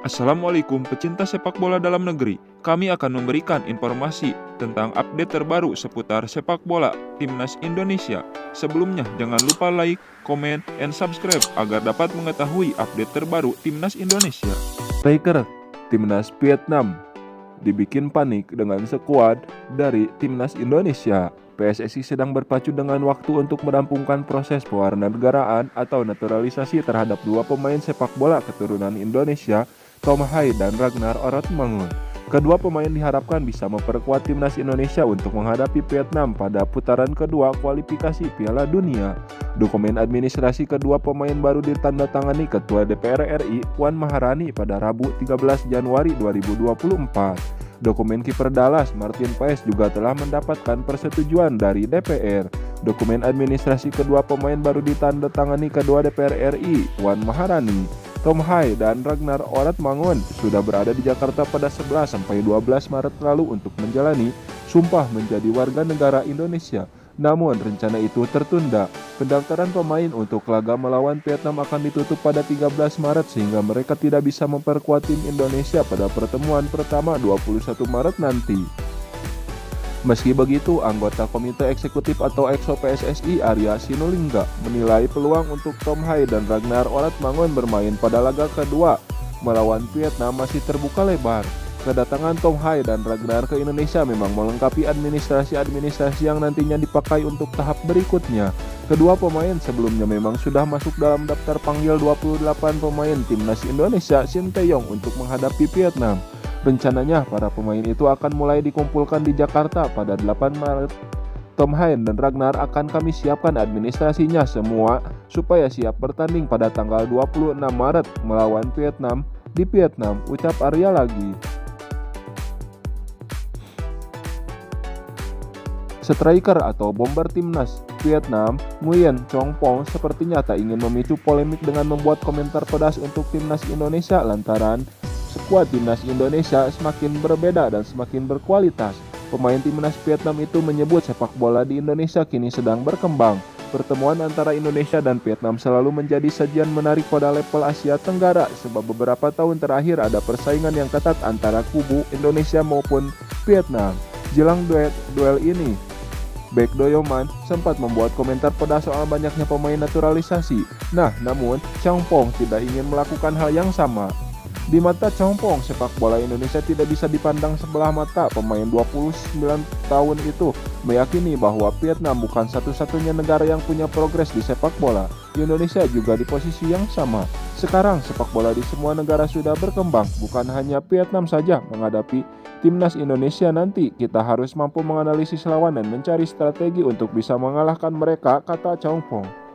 Assalamualaikum pecinta sepak bola dalam negeri. Kami akan memberikan informasi tentang update terbaru seputar sepak bola Timnas Indonesia. Sebelumnya jangan lupa like, comment, and subscribe agar dapat mengetahui update terbaru Timnas Indonesia. Striker Timnas Vietnam dibikin panik dengan skuad dari Timnas Indonesia. PSSI sedang berpacu dengan waktu untuk merampungkan proses pewarnanegaraan atau naturalisasi terhadap dua pemain sepak bola keturunan Indonesia, Tom Hai dan Ragnar Oratmangun. Kedua pemain diharapkan bisa memperkuat Timnas Indonesia untuk menghadapi Vietnam pada putaran kedua kualifikasi Piala Dunia. Dokumen administrasi kedua pemain baru ditandatangani Ketua DPR RI Puan Maharani pada Rabu 13 Januari 2024. Dokumen kiper Dallas Martin Paes juga telah mendapatkan persetujuan dari DPR. Dokumen administrasi kedua pemain baru ditandatangani Ketua DPR RI Puan Maharani. Tom Hai dan Ragnar Oratmangun sudah berada di Jakarta pada 11 sampai 12 Maret lalu untuk menjalani sumpah menjadi warga negara Indonesia. Namun rencana itu tertunda. Pendaftaran pemain untuk laga melawan Vietnam akan ditutup pada 13 Maret sehingga mereka tidak bisa memperkuat tim Indonesia pada pertemuan pertama 21 Maret nanti. Meski begitu, anggota Komite Eksekutif atau EXO PSSI Arya Sinulinga menilai peluang untuk Tom Hai dan Ragnar Oratmangun bermain pada laga kedua melawan Vietnam masih terbuka lebar. Kedatangan Tom Hai dan Ragnar ke Indonesia memang melengkapi administrasi yang nantinya dipakai untuk tahap berikutnya. Kedua pemain sebelumnya memang sudah masuk dalam daftar panggil 28 pemain Timnas Indonesia Sinteyong untuk menghadapi Vietnam. Rencananya para pemain itu akan mulai dikumpulkan di Jakarta pada 8 Maret. Tom Hai dan Ragnar akan kami siapkan administrasinya semua supaya siap bertanding pada tanggal 26 Maret melawan Vietnam di Vietnam, ucap Arya lagi. Striker atau bomber timnas Vietnam, Nguyen Chong Phong sepertinya tak ingin memicu polemik dengan membuat komentar pedas untuk timnas Indonesia lantaran skuad timnas Indonesia semakin berbeda dan semakin berkualitas. Pemain timnas Vietnam itu menyebut sepak bola di Indonesia kini sedang berkembang. Pertemuan antara Indonesia dan Vietnam selalu menjadi sajian menarik pada level Asia Tenggara sebab beberapa tahun terakhir ada persaingan yang ketat antara kubu Indonesia maupun Vietnam. Jelang duel ini, Baek Doyoman sempat membuat komentar pedas soal banyaknya pemain naturalisasi. Namun Chong Phong tidak ingin melakukan hal yang sama. Di mata Chong Phong, sepak bola Indonesia tidak bisa dipandang sebelah mata. Pemain 29 tahun itu meyakini bahwa Vietnam bukan satu-satunya negara yang punya progres di sepak bola. Indonesia juga di posisi yang sama. Sekarang sepak bola di semua negara sudah berkembang, bukan hanya Vietnam saja. Menghadapi Timnas Indonesia nanti, kita harus mampu menganalisis lawan dan mencari strategi untuk bisa mengalahkan mereka, kata Chong Phong.